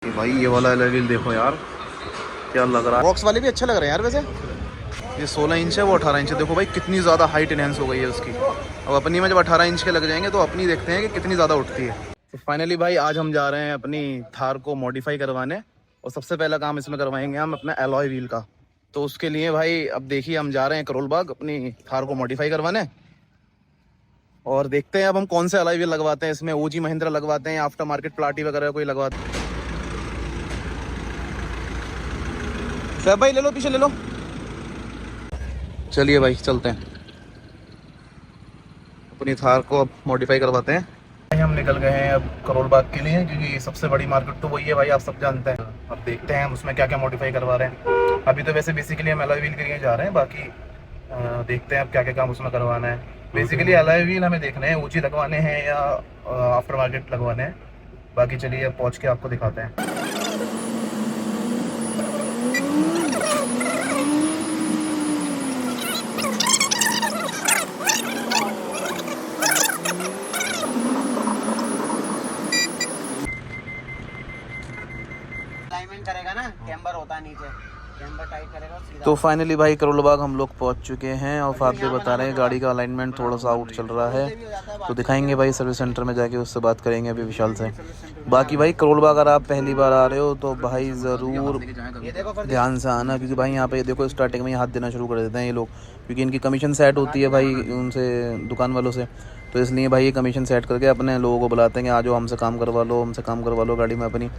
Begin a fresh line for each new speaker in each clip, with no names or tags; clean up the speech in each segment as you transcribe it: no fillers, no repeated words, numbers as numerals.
भाई ये वाला अलॉय व्हील देखो यार, क्या लग रहा है। बॉक्स वाले भी अच्छे लग रहे हैं यार वैसे। ये 16 इंच है, वो 18 इंच है। देखो भाई कितनी ज़्यादा हाइट इनहेंस हो गई है उसकी। अब अपनी में जब 18 इंच के लग जाएंगे तो अपनी देखते हैं कि कितनी ज़्यादा उठती है। तो फाइनली भाई आज हम जा रहे हैं अपनी थार को मॉडिफाई करवाने, और सबसे पहला काम इसमें करवाएंगे हम अपना अलॉय व्हील का। तो उसके लिए भाई अब देखिए हम जा रहे हैं करोल बाग अपनी थार को मॉडिफाई करवाने, और देखते हैं अब हम कौन से अलॉय व्हील लगवाते हैं इसमें। ओजी महिंद्रा लगवाते हैं या आफ्टर मार्केट प्लाटी वगैरह कोई लगवाते हैं। सर भाई ले लो, पीछे ले लो। चलिए भाई चलते हैं, अपनी थार को अब मॉडिफाई करवाते हैं। हम निकल गए हैं अब करोल बाग के लिए, क्योंकि सबसे बड़ी मार्केट तो वही है भाई, आप सब जानते हैं। अब देखते हैं हम उसमें क्या क्या मॉडिफाई करवा रहे हैं। अभी तो वैसे बेसिकली हम अलॉय व्हील के लिए जा रहे हैं, बाकी देखते हैं अब क्या क्या काम उसमें करवाना है। बेसिकली अलॉय व्हील हमें देखने हैं ऊंची लगवाने हैं या आफ्टर मार्केट लगवाने हैं। बाकी चलिए अब पहुँच के आपको दिखाते हैं।
करेगा ना, कैम्बर होता है नीचे, कैम्बर टाइट करेगा सीधा।
तो फाइनली भाई करोल बाग हम लोग पहुंच चुके हैं, और फादर बता रहे हैं गाड़ी का अलाइनमेंट थोड़ा सा आउट चल रहा है, तो दिखाएंगे भाई सर्विस सेंटर में जाके, उससे बात करेंगे अभी विशाल से। बाकी भाई करोल बाग अगर आप पहली बार आ रहे हो तो भाई ज़रूर ध्यान से आना, क्योंकि भाई यहाँ पे देखो स्टार्टिंग में ही हाथ देना शुरू कर देते हैं ये लोग, क्योंकि इनकी कमीशन सेट होती है भाई उनसे, दुकान वालों से। तो इसलिए भाई ये कमीशन सेट करके अपने लोगों को बुलाते हैं कि आ जाओ हमसे काम करवा लो, हमसे काम करवा लो गाड़ी में अपनी।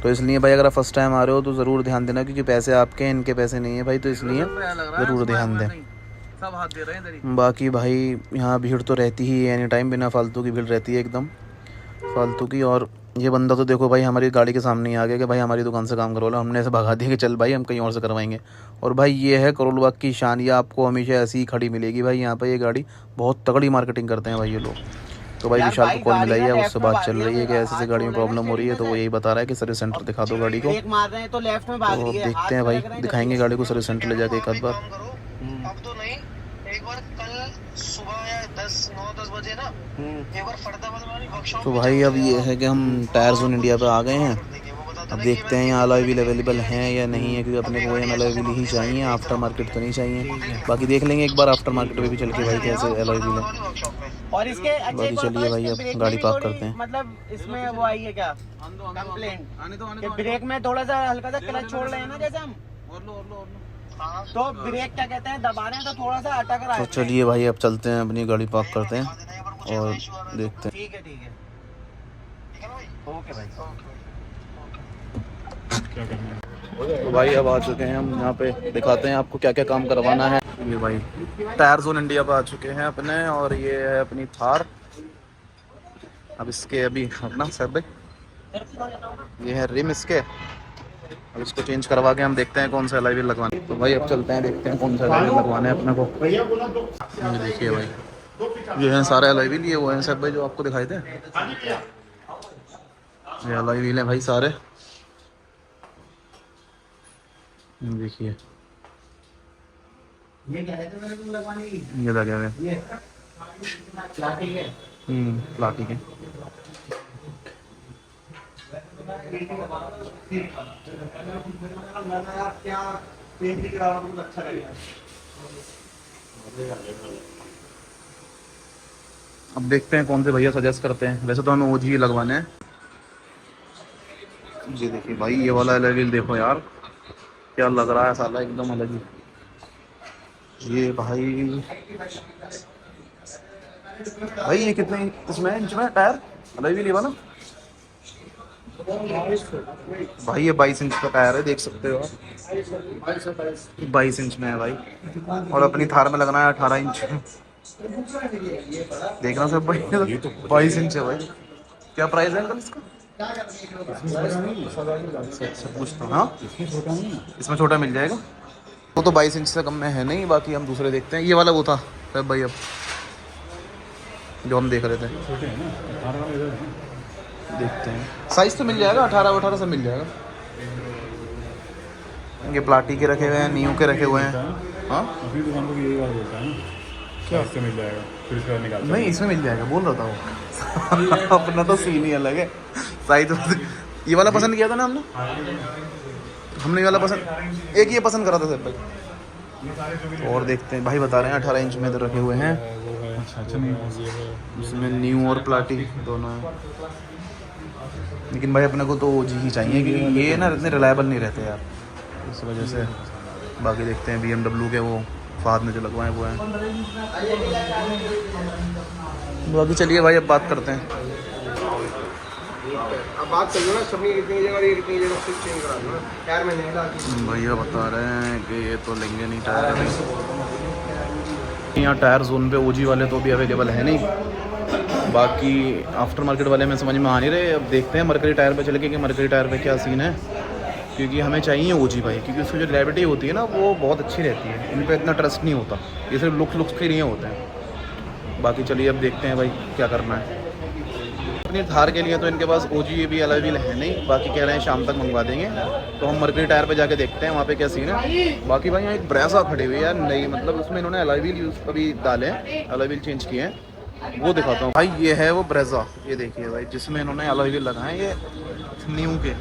तो इसलिए भाई अगर आप फर्स्ट टाइम आ रहे हो तो ज़रूर ध्यान देना, क्योंकि पैसे आपके हैं, इनके पैसे नहीं है भाई, तो इसलिए ज़रूर ध्यान दें।
सब हाथ दे रहे हैं।
बाकी भाई यहाँ भीड़ तो रहती ही है एनी टाइम, बिना फालतू की भीड़ रहती है एकदम फालतू की। और ये बंदा तो देखो भाई हमारी गाड़ी के सामने ही आ गया कि भाई हमारी दुकान से काम करवा लो। हमने ऐसे भगा दिया कि चल भाई हम कहीं और से करवाएंगे। और भाई ये है करोल बाग की शान, ये आपको हमेशा ऐसी ही खड़ी मिलेगी भाई। यहाँ पर ये गाड़ी बहुत तगड़ी मार्केटिंग करते हैं भाई ये लोग। तो भाई विशाल को कॉल मिलाई है, उससे बात चल रही है कि ऐसे गाड़ी में प्रॉब्लम हो रही है, तो वो यही बता रहा है कि सर्विस सेंटर दिखा दो गाड़ी को।
मार रहे हैं तो लेफ्ट में भाग
तो देखते हैं भाई, दिखाएंगे गाड़ी को सर्विस सेंटर ले जाके एक आध बार।
अब तो नहीं, एक बार कल सुबह या 9-10 बजे ना, एक बार फरीदाबाद वाली वर्कशॉप।
तो भाई अब ये है कि हम टायर जोन इंडिया पे आ गए हैं। अब देखते हैं यहाँ अलॉय व्हील अवेलेबल हैं या नहीं है, क्योंकि अपने को ये अलॉय व्हील ही चाहिए, आफ्टर मार्केट तो नहीं चाहिए। बाकी देख लेंगे एक बार आफ्टर मार्केट में भी चल के भाई कैसे अलॉय व्हील है।
और इसके अच्छे
बाकी चलिए भाई अब गाड़ी पार्क करते हैं।
मतलब इसमें वो आई है क्या कंप्लेंट, ब्रेक में थोड़ा सा हल्का सा क्लच छोड़ रहे हैं ना, जैसे हम तो ब्रेक क्या कहते हैं दबा रहे हैं, तो थोड़ा सा अटक रहा है।
तो चलिए भाई अब चलते हैं, अपनी गाड़ी पार्क करते हैं और देखते हैं।
ठीक है ओके भाई।
तो भाई अब आ चुके हैं हम यहाँ पे, दिखाते हैं आपको क्या क्या काम करवाना है। ये भाई टायर जोन इंडिया पे आ चुके हैं अपने, और ये है अपनी थार। अब इसके अभी अपना सर भाई ये है रिम इसके, अब इसको चेंज करवा के हम देखते हैं कौन सा अलॉय व्हील लगवाना है। तो भाई अब चलते हैं, देखते हैं कौन सा अलॉय व्हील लगवाना है अपने को। ये देखिए भाई ये हैं सारे अलॉय व्हील, ये वो हैं सर भाई जो आपको दिखाए थे, ये अलॉय व्हील हैं भाई सारे। देखिए
ये क्या है तो मेरे को लगवाने की,
ये लगे हुए
ये प्लास्टिक है।
प्लास्टिक है।
अच्छा लगेगा।
अब देखते हैं कौन से भैया सजेस्ट करते हैं, वैसे तो हमें ओजी लगवाने हैं। ये देखिए भाई ये वाला अलॉय व्हील देखो यार, क्या लग रहा है साला एकदम अलग ही। ये भाई ये कितने इसमें इंच में टायर अलॉय व्हील ये वाला? भाई ये 22 इंच का टायर है, देख सकते हो आप, 22 इंच में है भाई। और अपनी थार में लगना है 18 इंच। देखना सब भाई 22 इंच है भाई। क्या प्राइस है अंकल इसका? अच्छा पूछता हूँ। हाँ इसमें छोटा मिल जाएगा, वो तो 22 इंच से कम में है नहीं। बाकी हम दूसरे देखते हैं। ये वाला वो था सब भाई, अब जो हम देख रहे थे देखते हैं। साइज तो मिल जाएगा 18 से मिल जाएगा। ये प्लाटी के रखे हुए हैं, न्यू के रखे हुए हैं। हाँ
अपनी दुकान को भी यही बात बोलता है ना, क्या इससे मिल जाएगा, फिर इसका निकाल
नहीं इसमें मिल जाएगा बोल रहा था वो। अपना तो सीन ही अलग है। साइज ये वाला पसंद किया था ना हमने, ये वाला पसंद, एक ये पसंद करा था सर भाई। और देखते हैं भाई, बता रहे हैं 18 इंच में इधर रखे हुए हैं।
अच्छा नहीं
इसमें न्यू और प्लाटी दोनों हैं, लेकिन भाई अपने को तो ओजी ही चाहिए क्योंकि ये ना इतने रिलायबल नहीं रहते यार, इस वजह से। बाकी देखते हैं BMW के वो फाद में जो लगवाए वो हैं। बाकी चलिए भाई अब बात करते हैं।
अब बात करिए ना, सबने कितनी जगह और ये कितनी जगह फिर चेंज करा दो ना, टायर में नहीं लगा।
भैया बता रहे हैं कि ये तो लेंगे नहीं टायर अभी। यहाँ टायर जोन पे ओजी वाले तो भी अवेलेबल है नहीं, बाकी आफ्टर मार्केट वाले में समझ में आ नहीं रहे। अब देखते हैं मरकरी टायर पे चल के कि मरकरी टायर पे क्या सीन है, क्योंकि हमें चाहिए ओजी भाई, क्योंकि उसकी जो रिलायबिलिटी होती है ना वो बहुत अच्छी रहती है। इन पर इतना ट्रस्ट नहीं होता, ये सिर्फ लुक्स के लिए होते हैं। बाकी चलिए अब देखते हैं भाई क्या करना है। अपनी थार के लिए तो इनके पास ओजी भी अलग व्हील है नहीं, बाकी कह रहे हैं शाम तक मंगवा देंगे। तो हम मरकरी टायर पे जाके देखते हैं वहाँ पे क्या सीन है। बाकी भाई यहाँ एक ब्रेजा खड़ी हुई है यार नई, मतलब उसमें इन्होंने अलग व्हील यूज़ अभी डाले हैं, अलग व्हील चेंज किए हैं, वो दिखाता हूँ भाई। ये है वो ब्रेजा, ये देखिए भाई जिसमें इन्होंने अलग व्हील लगाए, ये न्यू के।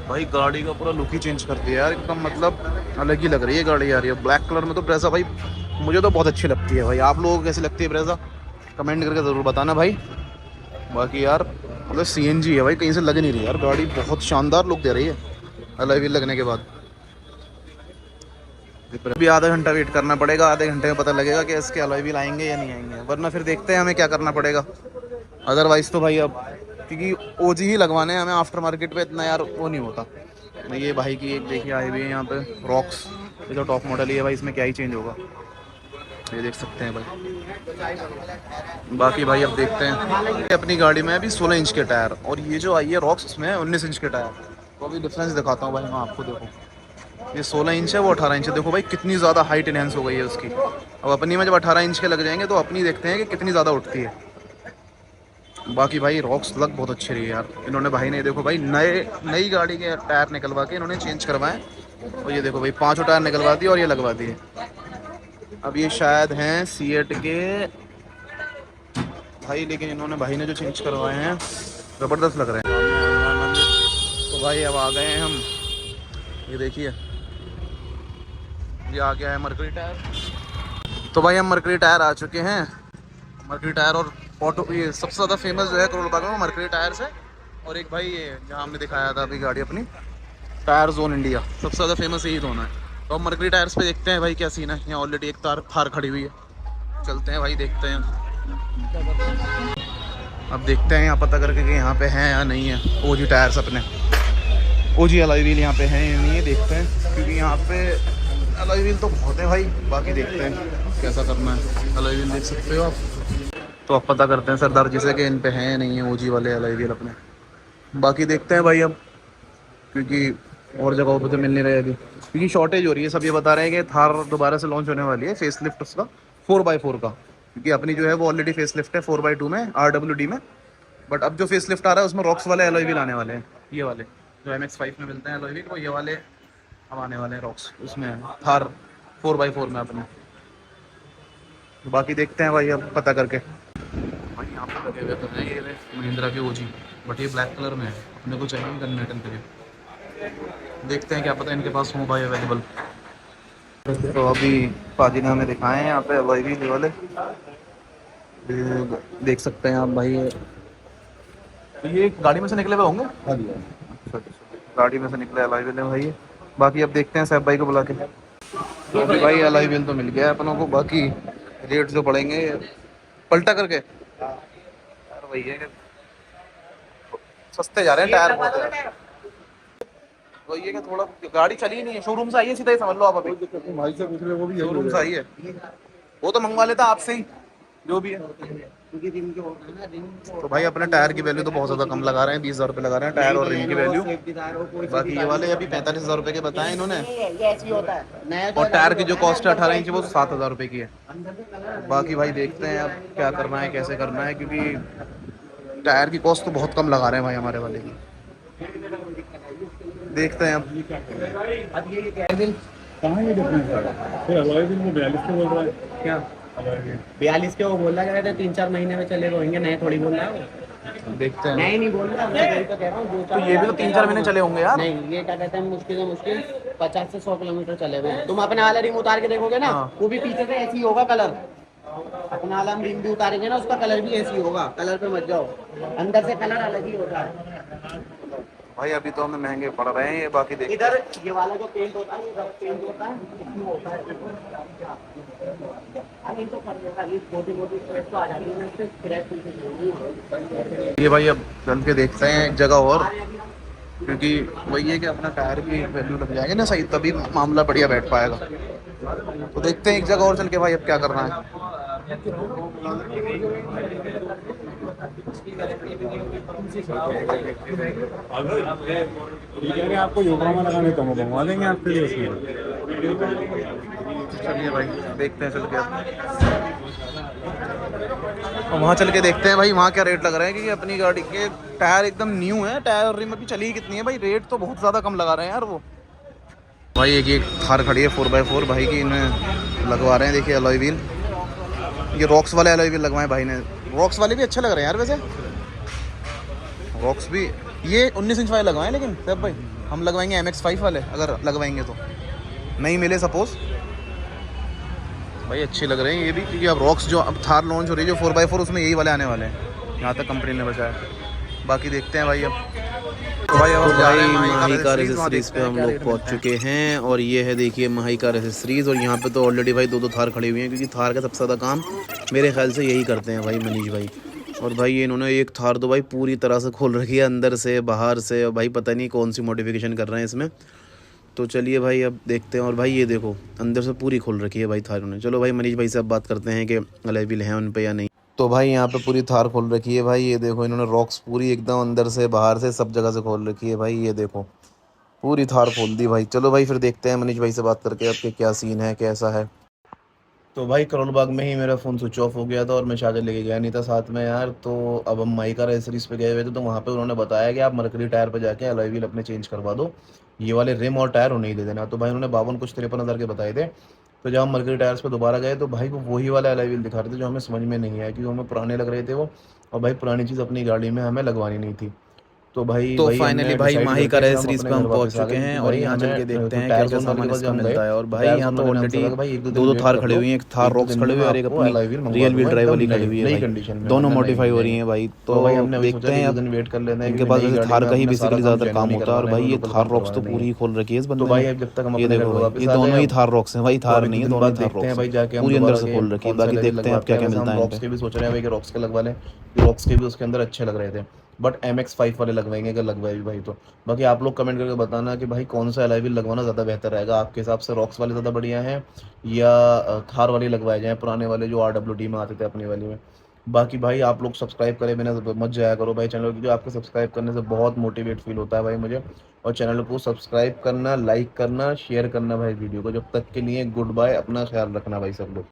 भाई गाड़ी का पूरा लुक ही चेंज कर दिया यार एकदम, मतलब अलग ही लग रही है गाड़ी यार। ये ब्लैक कलर में तो ब्रेजा भाई मुझे तो बहुत अच्छी लगती है भाई। आप लोगों को कैसी लगती है ब्रेजा, कमेंट करके ज़रूर बताना भाई। बाकी यार मतलब CNG है भाई, कहीं से लग नहीं रही यार गाड़ी, बहुत शानदार लुक दे रही है अलॉय व्हील लगने के बाद। अभी आधा घंटा वेट करना पड़ेगा, आधे घंटे में पता लगेगा कि इसके अलॉय व्हील आएंगे या नहीं आएंगे, वरना फिर देखते हैं हमें क्या करना पड़ेगा। अदरवाइज़ तो भाई अब क्योंकि ओजी ही लगवाने हैं हमें, आफ्टर मार्केट पे इतना यार वो नहीं होता। ये भाई की एक देखिए आई हुई है यहाँ पे रॉक्स, ये जो टॉप मॉडल ही है भाई, इसमें क्या ही चेंज होगा ये देख सकते हैं भाई। बाकी भाई अब देखते हैं, अपनी गाड़ी में अभी 16 इंच के टायर, और ये जो आई है रॉक्स उसमें 19 इंच के टायर। तो अभी डिफरेंस दिखाता हूँ भाई मैं आपको, देखो ये 16 इंच है वो 18 इंच है, देखो भाई कितनी ज़्यादा हाइट इनहेंस हो गई है उसकी। अब अपनी में जब 18 इंच के लग जाएंगे तो अपनी देखते हैं कि कितनी ज़्यादा उठती है। बाकी भाई रॉक्स लग बहुत अच्छी रही है यार, इन्होंने भाई ने देखो भाई नई गाड़ी के टायर निकलवा के इन्होंने चेंज करवाए, और ये देखो भाई 5 टायर निकलवा दिए और ये लगवा दिए। अब ये शायद हैं सीएट के भाई, लेकिन इन्होंने भाई ने जो चेंज करवाए हैं ज़बरदस्त लग रहे हैं। तो भाई अब आ गए हैं हम, ये देखिए ये आ गया है मरकरी टायर। तो भाई हम मरकरी टायर आ चुके हैं। मरकरी टायर और ऑटो, ये सबसे ज़्यादा फेमस जो है करोल बाग में मरकरी टायर्स है, और एक भाई ये जहाँ हमने दिखाया था अभी गाड़ी अपनी टायर जोन इंडिया, सबसे ज़्यादा फेमस यही दोनों है। तो हम मरकरी टायर्स पे देखते हैं भाई क्या सीन है। यहाँ ऑलरेडी एक थार खड़ी हुई है, चलते हैं भाई देखते हैं। अब देखते हैं यहाँ पता करके कि यहाँ पे हैं या नहीं है ओजी टायर्स अपने, ओजी अलॉय व्हील यहाँ पे हैं या नहीं है, देखते हैं क्योंकि यहाँ पे अलॉय व्हील तो बहुत है भाई। बाकी देखते हैं कैसा करना है। अलॉय व्हील देख सकते हो आप, तो आप पता करते हैं सरदार जी से कि इन पे हैं या नहीं है ओजी वाले अलॉय व्हील अपने। बाकी देखते हैं भाई अब, क्योंकि और जगहों पे तो मिल नहीं रहे अभी, क्योंकि शॉर्टेज हो रही है। सब ये बता रहे हैं कि थार दोबारा से लॉन्च होने वाली है, फेस लिफ्ट उसका 4x4 का, क्योंकि अपनी जो है वो ऑलरेडी फेस लिफ्ट है 4x2 में RWD में, बट अब जो फेस लिफ्ट आ रहा है उसमें रॉक्स वाले अलॉय व्हील आने वाले हैं। ये वाले जो MX-5 में मिलते हैं अलॉय व्हील, वो ये वाले अब आने वाले हैं रॉक्स उसमें थार 4x4 में अपने। बाकी देखते हैं भाई अब पता करके। भाई यहाँ पर लगे हुए तो हैं ये महिंद्रा के ओजी, बट ये ब्लैक कलर में है, अपने को चाहिए गन मेटल के लिए। देखते हैं क्या पता इनके पास हो भाई अवेलेबल। तो अभी पाजी ने हमें दिखाए हैं यहाँ पे अलॉय व्हील वाले, देख सकते हैं आप भाई। ये गाड़ी में से निकले हुए होंगे, अच्छा गाड़ी में से निकले अलॉय व्हील है भाई। बाकी अब देखते हैं साहब भाई को बुला के। तो अभी भाई अलॉय व्हील तो मिल गया है अपनों को, बाकी रेट जो पड़ेंगे पलटा करके यार वही है कि सस्ते जा रहे हैं टायर बहुत है। वही है कि थोड़ा गाड़ी चली नहीं है, शोरूम से आई है सीधा ही समझ लो आप। अभी
भाई से पूछ रहे वो भी
शोरूम से आई है, वो तो मंगवा लेता आपसे ही जो भी है। तो भाई अपने टायर की वैल्यू तो बहुत ज़्यादा कम लगा रहे हैं, 20,000 रुपये लगा रहे हैं टायर और रिम की वैल्यू। बाकी ये वाले अभी 45,000 रुपये के बताए इन्होंने, और टायर की जो कॉस्ट है 18 इंच वो 7,000 रुपये की है। बाकी भाई देखते हैं अब क्या करना है कैसे करना है, क्योंकि टायर की कॉस्ट तो बहुत कम लगा रहे हैं भाई हमारे वाले की। देखते हैं अब
कहाँ ये डिफरेंस है। फिर अलॉय व्हील वो 42 के बोल रहा है
क्या 42 के वो बोला गया था 3-4 महीने में चले होंगे, नए थोड़ी बोल रहा है वो।
देखते हैं।
नहीं बोल रहा, मैं वही तो कह रहा हूँ।
तो ये भी तो 3-4 महीने चले होंगे यार।
नहीं, ये क्या कहते हैं, मुश्किल से मुश्किल 50 से 100 किलोमीटर चले हुए। तुम अपने वाला रिम उतार के देखोगे ना,
हाँ।
वो भी पीछे से ऐसी होगा कलर। अपना वाला हम रिम भी उतारेंगे ना, उसका कलर भी ऐसी होगा। कलर पे मत जाओ, अंदर से कलर अलग ही होता है।
भाई अभी तो हमें महंगे पड़ रहे हैं ये, बाकी देखते
इधर ये वाला जो पेंट होता है, ये रफ पेंट होता है, इसमें होता है। अरे तो कर देगा, ये छोटी-मोटी स्क्रैच तो आ जाती है ना, इससे स्क्रैच नहीं।
ये भाई अब चल के देखते हैं एक जगह और, क्योंकि वही है कि अपना टायर की वैल्यू लग जाएगी ना सही, तभी मामला बढ़िया बैठ पाएगा। तो देखते हैं एक जगह और चल के भाई अब क्या करना है।
अगर ये कह रहे हैं आपको योगामा लगाने तो हम मंगवा देंगे आपके लिए उसमें।
चलिए भाई देखते हैं चल के अब वहाँ चल के देखते हैं भाई वहाँ क्या रेट लग रहा है, क्योंकि अपनी गाड़ी के टायर एकदम न्यू है, टायर और रिम अभी चली ही कितनी है भाई, रेट तो बहुत ज़्यादा कम लगा रहे हैं यार वो। भाई एक थार खड़ी है 4x4 भाई की, इन्हें लगवा रहे हैं, देखिए अलॉय व्हील, ये रॉक्स वाले अलॉय व्हील लगवाए भाई ने। रॉक्स वाले भी अच्छे लग रहे हैं यार वैसे, रॉक्स भी। ये 19 इंच वाले लगवाए, लेकिन सब भाई हम लगवाएंगे MX5 वाले, अगर लगवाएंगे तो नहीं मिले सपोज भाई, अच्छे लग रहे हैं ये भी, क्योंकि अब रॉक्स जो अब थार लॉन्च हो रही है जो 4x4 उसमें यही वाले आने वाले हैं, यहाँ तक कंपनी ने बचा है। बाकी देखते हैं भाई अब। तो भाई माही कार एसेसरीज पे हम लोग पहुंच चुके हैं, और ये है देखिए माही कार एसेसरीज, और यहाँ पे तो ऑलरेडी भाई 2-2 थार खड़ी हुई हैं, क्योंकि थार का सबसे ज़्यादा काम मेरे ख्याल से यही करते हैं भाई मनीष भाई। और भाई ये इन्होंने एक थार तो भाई पूरी तरह से खोल रखी है, अंदर से बाहर से, और भाई पता नहीं कौन सी मॉडिफिकेशन कर रहे हैं इसमें। तो चलिए भाई अब देखते हैं। और भाई ये देखो अंदर से पूरी खोल रखी है भाई थार ने। चलो भाई मनीष भाई से अब बात करते हैं कि अलॉय व्हील हैं उन पे या नहीं। तो भाई यहाँ पे पूरी थार खोल रखी है भाई, ये देखो इन्होंने रॉक्स पूरी एकदम अंदर से बाहर से सब जगह से खोल रखी है भाई, ये देखो पूरी थार खोल दी भाई। चलो भाई फिर देखते हैं मनीष भाई से बात करके आपके क्या सीन है कैसा है। तो भाई करोल बाग में ही मेरा फ़ोन स्विच ऑफ हो गया था और मैं चार्जर लेके गया नहीं था साथ में यार। तो अब हम माही कार एसेसरीज पे गए हुए थे, तो वहाँ पे उन्होंने बताया कि आप मरकरी टायर पे जाके अलॉय व्हील अपने चेंज करवा दो, ये वाले रिम और टायर उन्हें ही दे देना। तो भाई उन्होंने 53,000 के बताए थे। तो जब हम मरकरी टायर्स पे दोबारा गए तो भाई वो वही वाला अलॉय व्हील दिखा रहे थे जो हमें समझ में नहीं आया, क्योंकि हमें पुराने लग रहे थे वो, और भाई पुरानी चीज़ अपनी गाड़ी में हमें लगवानी नहीं थी। तो भाई तो फाइनली भाई माही कार एसेसरीज पे हम पहुंच चुके हैं, और यहाँ चल के देखते हैं क्या क्या सामान इसका मिलता है। और भाई यहाँ तो ऑलरेडी 2-2 थार खड़ी हुई हैं, एक थार रॉक्स खड़ी हुई है और एक अपनी रियल व्हील ड्राइव वाली खड़ी हुई है भाई, दोनों मॉडिफाई हो रही हैं भाई। तो देखते हैं अब
वेट कर लेते हैं,
इनके पास वैसे थार का ही बेसिकली ज़्यादातर काम होता है। और भाई ये थार रॉक्स तो पूरी ही खोल रखी है इस बंदे ने,
जब तक हम
ये देखो भाई ये दोनों ही थार रॉक्स हैं भाई, थार नहीं है, दोनों थार रॉक्स
भाई जाके
पूरी अंदर से खोल रखी है। बाकी देखते हैं अब क्या क्या मिलता है।
रॉक्स के भी सोच रहे हैं भाई कि रॉक्स के लगवा लें, रॉक्स के भी उसके अंदर अच्छे लग रहे थे, बट MX5 वाले लगवाएंगे अगर लगवाए भी भाई तो। बाकी आप लोग कमेंट करके बताना कि भाई कौन सा अलॉय व्हील लगवाना ज़्यादा बेहतर रहेगा आपके हिसाब से, रॉक्स वाले ज़्यादा बढ़िया हैं या थार वाले लगवाए जाएँ, पुराने वाले जो RWD में आते थे अपनी वाली में। बाकी भाई आप लोग सब्सक्राइब करें बिना मत जाया करो भाई चैनल, क्योंकि आपके सब्सक्राइब करने से बहुत मोटिवेट फील होता है भाई मुझे। और चैनल को सब्सक्राइब करना, लाइक करना, शेयर करना भाई वीडियो को। जब तक के लिए गुड बाय, अपना ख्याल रखना भाई सब लोग।